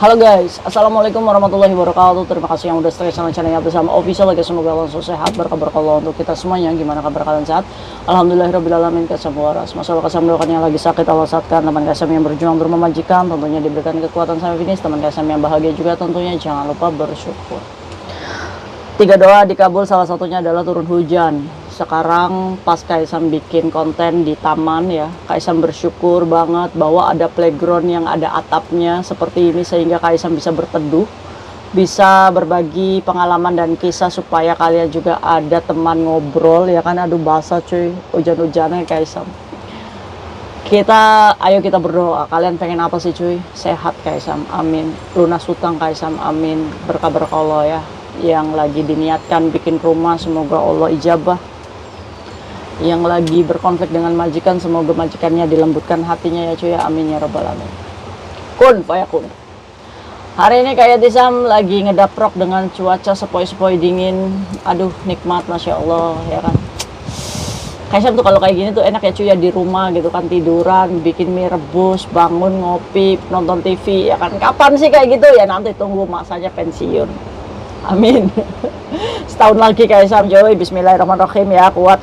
Halo guys, assalamualaikum warahmatullahi wabarakatuh. Terima kasih yang udah stay sama channelnya bersama official lagi. Semoga langsung sehat, berkah untuk kita semuanya. Gimana kabar kalian sehat? Alhamdulillahirobbilalamin. Kasam waras. Masalah kasam doakan yang lagi sakit Allah saatkan. Teman kasam yang berjuang berumah majikan tentunya diberikan kekuatan sampai finish. Teman kasam yang bahagia juga tentunya jangan lupa bersyukur. 3 doa dikabul, salah satunya adalah turun hujan. Sekarang pas Kaisam bikin konten di taman ya, Kaisam bersyukur banget bahwa ada playground yang ada atapnya seperti ini, sehingga Kaisam bisa berteduh, bisa berbagi pengalaman dan kisah, supaya kalian juga ada teman ngobrol ya kan. Aduh basah cuy, hujan-hujannya Kaisam. Ayo kita berdoa. Kalian pengen apa sih cuy? Sehat Kaisam, amin. Lunas hutang Kaisam, amin. Berkah Allah ya. Yang lagi diniatkan bikin rumah, semoga Allah ijabah. Yang lagi berkonflik dengan majikan, semoga majikannya dilembutkan hatinya ya cuy ya, amin ya rabbal alamin. Kun fayakun. Hari ini kayak Tisam lagi ngedaprok dengan cuaca sepoi-sepoi dingin. Aduh nikmat, masya Allah ya kan. Kaisam tuh kalau kayak gini tuh enak ya cuy ya, di rumah gitu kan, tiduran, bikin mie rebus, bangun ngopi, nonton TV ya kan. Kapan sih kayak gitu ya? Nanti tunggu masanya pensiun. Amin. Setahun lagi Kaisam cuy, bismillahirrahmanirrahim ya, kuat.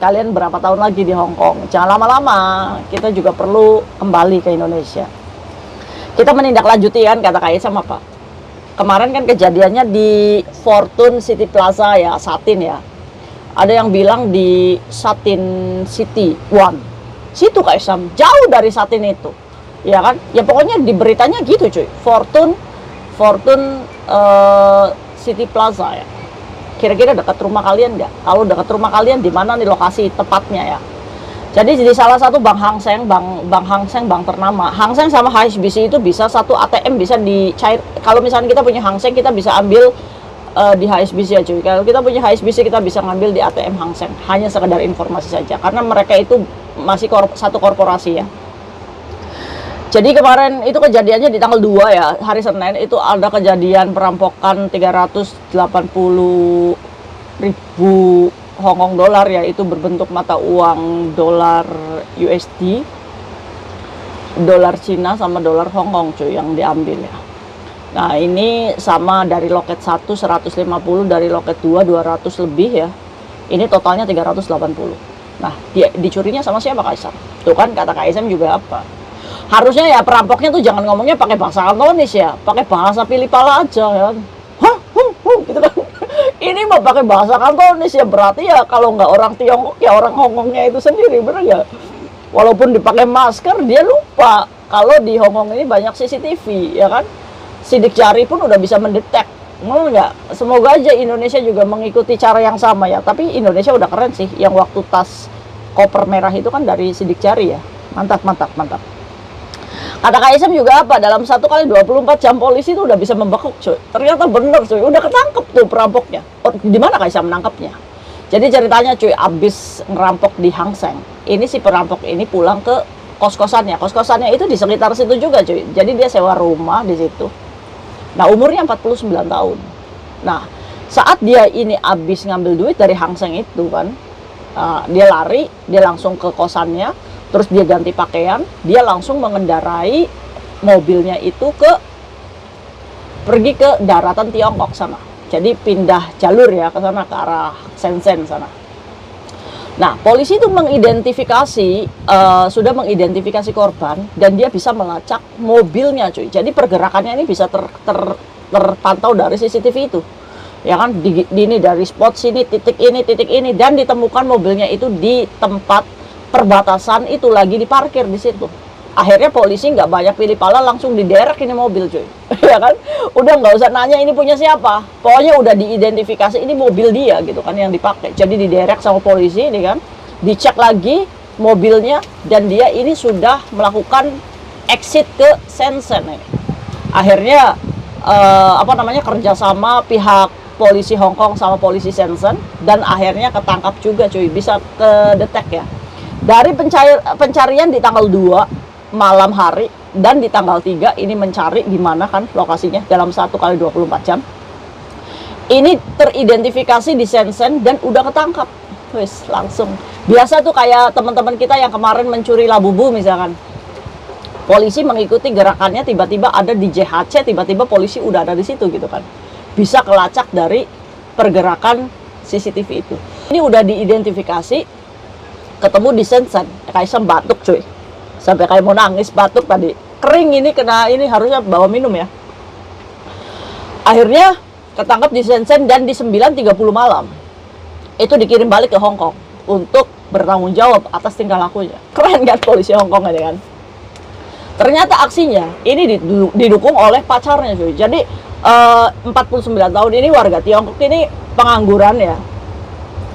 Kalian berapa tahun lagi di Hong Kong? Jangan lama-lama, kita juga perlu kembali ke Indonesia. Kita menindaklanjuti kan kata Kaisam apa? Kemarin kan kejadiannya di Fortune City Plaza ya, Satin ya. Ada yang bilang di Satin City One. Situ Kaisam, jauh dari Satin itu. Ya kan? Ya pokoknya di beritanya gitu cuy. Fortune City Plaza ya. Kira-kira dekat rumah kalian nggak? Kalau dekat rumah kalian, di mana nih lokasi tepatnya ya? Jadi di salah satu bank Hang Seng, bank ternama. Hang Seng sama HSBC itu bisa satu ATM bisa dicair. Kalau misalnya kita punya Hang Seng, kita bisa ambil di HSBC ya cuy. Kalau kita punya HSBC, kita bisa ngambil di ATM Hang Seng. Hanya sekedar informasi saja, karena mereka itu masih satu korporasi ya. Jadi kemarin itu kejadiannya di tanggal 2 ya, hari Senin itu ada kejadian perampokan 380.000 Hong Kong dolar ya, itu berbentuk mata uang dolar USD, dolar Cina sama dolar Hong Kong cuy yang diambil ya. Nah ini sama dari loket 1 150, dari loket 2 200 lebih ya. Ini totalnya 380. Nah dicurinya sama siapa Kaisam? Tuh kan kata Kaisam juga apa? Harusnya ya perampoknya tuh jangan ngomongnya pakai bahasa Kantonis ya, pakai bahasa Pilipala aja ya. Hah, gitu kan. Ini mah pakai bahasa Kantonis ya, berarti ya kalau nggak orang Tiongkok ya orang Hongkongnya itu sendiri, bener nggak? Walaupun dipakai masker, dia lupa kalau di Hongkong ini banyak CCTV ya kan. Sidik jari pun udah bisa mendetek. Bener nggak? Semoga aja Indonesia juga mengikuti cara yang sama ya. Tapi Indonesia udah keren sih, yang waktu tas koper merah itu kan dari sidik jari ya. Mantap. Kata Kaisam juga apa? Dalam 1 kali 24 jam polisi itu udah bisa membekuk cuy. Ternyata bener cuy, udah ketangkep tuh perampoknya. Di mana Kaisam menangkapnya? Jadi ceritanya cuy, abis ngerampok di Hang Seng, ini si perampok ini pulang ke kos-kosannya. Kos-kosannya itu di sekitar situ juga cuy. Jadi dia sewa rumah di situ. Nah umurnya 49 tahun. Nah saat dia ini abis ngambil duit dari Hang Seng itu kan, dia lari, dia langsung ke kosannya. Terus dia ganti pakaian, dia langsung mengendarai mobilnya itu pergi ke daratan Tiongkok sana. Jadi pindah jalur ya ke sana, ke arah Shenzhen sana. Nah, polisi itu sudah mengidentifikasi korban, dan dia bisa melacak mobilnya cuy. Jadi pergerakannya ini bisa terpantau dari CCTV itu. Ya kan, ini dari spot sini, titik ini, dan ditemukan mobilnya itu di tempat perbatasan itu, lagi diparkir di situ. Akhirnya polisi nggak banyak pilih pala, langsung diderek ini mobil cuy. Ya kan, udah nggak usah nanya ini punya siapa, pokoknya udah diidentifikasi ini mobil dia gitu kan yang dipakai. Jadi diderek sama polisi ini kan, dicek lagi mobilnya, dan dia ini sudah melakukan exit ke Shenzhen ini. Akhirnya kerjasama pihak polisi Hong Kong sama polisi Shenzhen, dan akhirnya ketangkap juga cuy, bisa kedetek ya. Dari pencarian di tanggal 2 malam hari, dan di tanggal 3 ini mencari di mana kan lokasinya dalam 1 kali 24 jam. Ini teridentifikasi di Shenzhen dan udah ketangkap. Wis langsung. Biasa tuh kayak teman-teman kita yang kemarin mencuri Labubu misalkan. polisi mengikuti gerakannya, tiba-tiba ada di JHC, tiba-tiba polisi udah ada di situ gitu kan. Bisa kelacak dari pergerakan CCTV itu. Ini udah diidentifikasi, ketemu di Shenzhen. Kaisang batuk cuy, sampai kayak mau nangis, batuk tadi. Kering ini, kena ini, harusnya bawa minum ya. Akhirnya ketangkap di Shenzhen dan di 9.30 malam itu dikirim balik ke Hong Kong untuk bertanggung jawab atas tingkah lakunya. Keren kan polisi Hong Kong ini kan. Ternyata aksinya ini didukung oleh pacarnya cuy. Jadi 49 tahun ini warga Tiongkok ini pengangguran ya.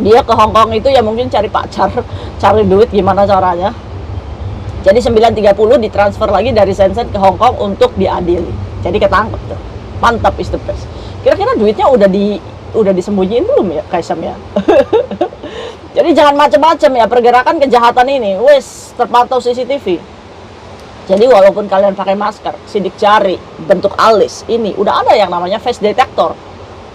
Dia ke Hong Kong itu ya mungkin cari pacar, cari duit gimana caranya. Jadi 9.30 ditransfer lagi dari Shenzhen ke Hong Kong untuk diadili. Jadi ketangkep tuh. Mantap, is the best. Kira-kira duitnya udah disembunyiin belum ya Kaisam ya? Jadi jangan macam-macam ya pergerakan kejahatan ini. Wes terpantau CCTV. Jadi walaupun kalian pakai masker, sidik jari, bentuk alis, ini udah ada yang namanya face detector.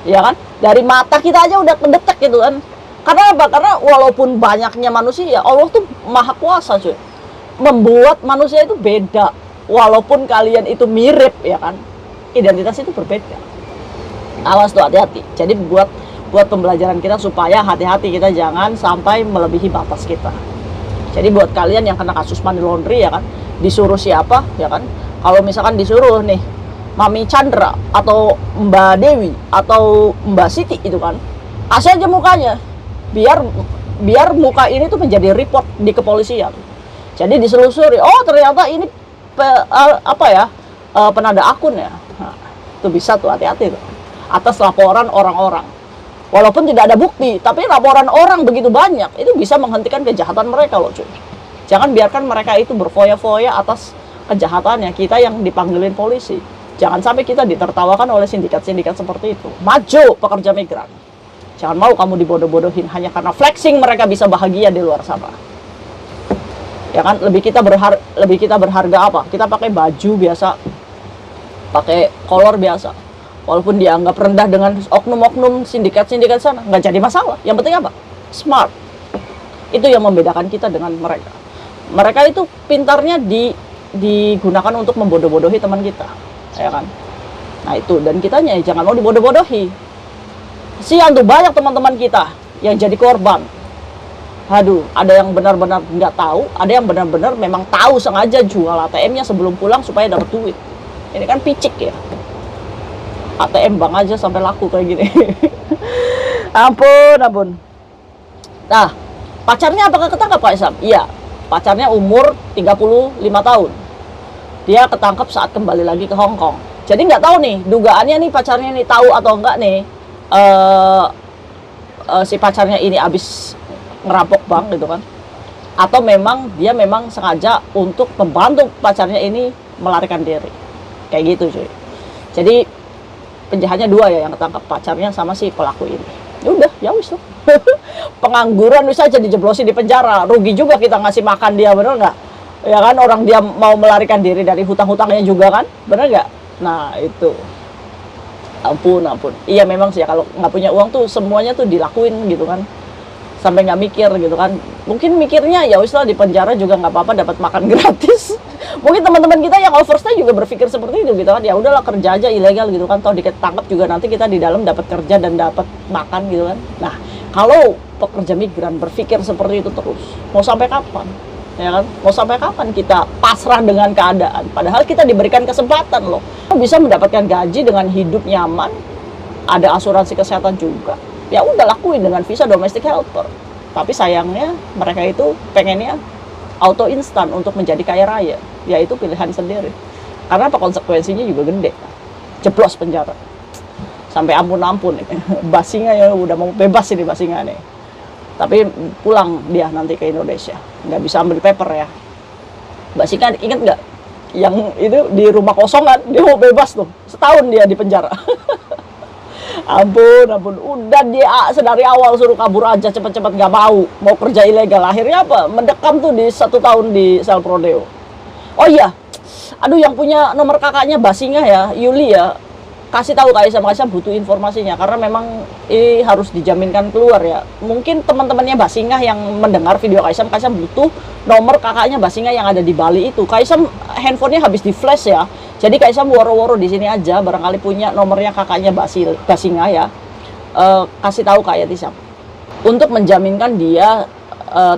Ya kan? Dari mata kita aja udah mendetek gitu kan. Karena apa? Karena walaupun banyaknya manusia, Allah tuh maha kuasa cuy. Membuat manusia itu beda. Walaupun kalian itu mirip ya kan. Identitas itu berbeda. Awas tuh, hati-hati. Jadi buat pembelajaran kita supaya hati-hati, kita jangan sampai melebihi batas kita. Jadi buat kalian yang kena kasus money laundry ya kan, disuruh siapa ya kan, kalau misalkan disuruh nih Mami Chandra atau Mbak Dewi atau Mbak Siti itu kan, kasih aja mukanya, biar muka ini tuh menjadi report di kepolisian. Jadi diselusuri, oh ternyata ini penada akun ya. Nah, itu bisa tuh, hati-hati tuh atas laporan orang-orang. Walaupun tidak ada bukti, tapi laporan orang begitu banyak, itu bisa menghentikan kejahatan mereka loh cuy. Jangan biarkan mereka itu berfoya-foya atas kejahatannya, kita yang dipanggilin polisi. Jangan sampai kita ditertawakan oleh sindikat-sindikat seperti itu. Maju pekerja migran. Jangan mau kamu dibodoh-bodohin hanya karena flexing mereka bisa bahagia di luar sana. Ya kan, lebih kita berharga apa? Kita pakai baju biasa, pakai kolor biasa. Walaupun dianggap rendah dengan oknum-oknum sindikat-sindikat sana, nggak jadi masalah. Yang penting apa? Smart. Itu yang membedakan kita dengan mereka. Mereka itu pintarnya digunakan untuk membodoh-bodohi teman kita, ya kan? Nah itu, dan kitanya jangan mau dibodoh-bodohi. Sian tuh banyak teman-teman kita yang jadi korban. Aduh, ada yang benar-benar nggak tahu, ada yang benar-benar memang tahu sengaja jual ATM-nya sebelum pulang supaya dapat duit. Ini kan picik ya. ATM bank aja sampai laku kayak gini. Ampun. Nah, pacarnya apakah ketangkap Pak Isam? Iya, pacarnya umur 35 tahun. Dia ketangkap saat kembali lagi ke Hong Kong. Jadi nggak tahu nih, dugaannya nih pacarnya nih tahu atau enggak nih, si pacarnya ini abis ngerampok bank gitu kan. Atau memang dia memang sengaja untuk membantu pacarnya ini melarikan diri. Kayak gitu cuy. Jadi penjahatnya dua ya yang ketangkap, pacarnya sama si pelaku ini. Ya udah, ya wis tuh. Pengangguran bisa aja dijeblosin di penjara, rugi juga kita ngasih makan dia, bener nggak? Ya kan, orang dia mau melarikan diri dari hutang-hutangnya juga kan, bener nggak? Nah itu, ampun. Iya memang sih ya, kalau nggak punya uang tuh semuanya tuh dilakuin gitu kan, sampai nggak mikir gitu kan. Mungkin mikirnya ya wis lah, di penjara juga nggak apa-apa, dapat makan gratis. Mungkin teman-teman kita yang overstay juga berpikir seperti itu gitu kan, ya udahlah kerja aja ilegal gitu kan, toh ditangkap juga nanti kita di dalam dapat kerja dan dapat makan gitu kan. Nah kalau pekerja migran berpikir seperti itu terus, mau sampai kapan ya kan, mau sampai kapan kita pasrah dengan keadaan, padahal kita diberikan kesempatan loh, bisa mendapatkan gaji dengan hidup nyaman, ada asuransi kesehatan juga, ya udah lakuin dengan visa domestic helper. Tapi sayangnya mereka itu pengennya auto instan untuk menjadi kaya raya, yaitu pilihan sendiri. Karena apa, konsekuensinya juga gede, jeblos penjara sampai ampun-ampun. Basinga ya udah mau bebas ini Basinga nih, tapi pulang dia nanti ke Indonesia, nggak bisa ambil paper ya. Basinga inget nggak yang itu di rumah kosongan, dia mau bebas tuh, setahun dia di penjara. Ampun, udah dia sedari awal suruh kabur aja cepet-cepet, nggak mau kerja ilegal, akhirnya apa, mendekam tuh di 1 tahun di sel Prodeo. Oh iya, aduh yang punya nomor kakaknya Basinga ya, Yuli ya, kasih tahu Kaisang butuh informasinya, karena memang ini harus dijaminkan keluar ya. Mungkin teman-temannya Basingah yang mendengar video Kaisang butuh nomor kakaknya Basingah yang ada di Bali itu. Kaisang handphonenya habis di flash ya, jadi Kaisang woro-woro di sini aja, barangkali punya nomornya kakaknya Basingah ya. Kasih tahu Kak Yati untuk menjaminkan dia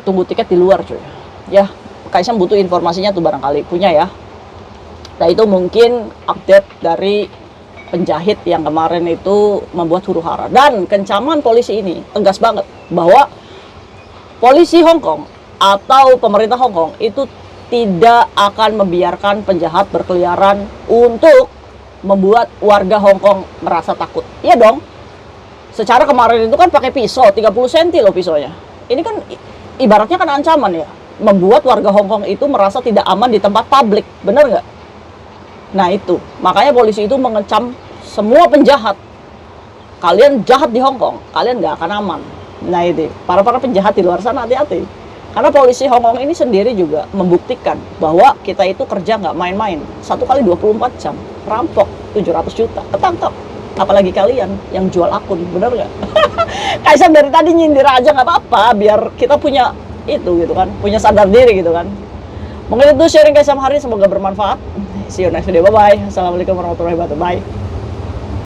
tunggu tiket di luar cuy ya. Kaisang butuh informasinya tuh, barangkali punya ya. Nah itu mungkin update dari penjahit yang kemarin itu membuat huru-hara. Dan kencaman polisi ini tegas banget bahwa polisi Hong Kong atau pemerintah Hong Kong itu tidak akan membiarkan penjahat berkeliaran untuk membuat warga Hong Kong merasa takut. Iya dong. Secara kemarin itu kan pakai pisau 30 cm loh pisaunya. Ini kan ibaratnya kan ancaman ya, membuat warga Hong Kong itu merasa tidak aman di tempat publik. Bener nggak? Nah itu, makanya polisi itu mengecam semua penjahat. Kalian jahat di Hong Kong, kalian nggak akan aman. Nah itu, para penjahat di luar sana hati-hati. Karena polisi Hong Kong ini sendiri juga membuktikan bahwa kita itu kerja nggak main-main. 1 kali 24 jam, rampok 700 juta, ketangkap. Apalagi kalian yang jual akun, bener nggak? Kaisang dari tadi nyindir aja nggak apa-apa, biar kita punya itu gitu kan, punya sadar diri gitu kan. Mungkin itu sharing Kaisang hari ini, semoga bermanfaat. See you next video, bye-bye. Assalamualaikum warahmatullahi wabarakatuh, bye.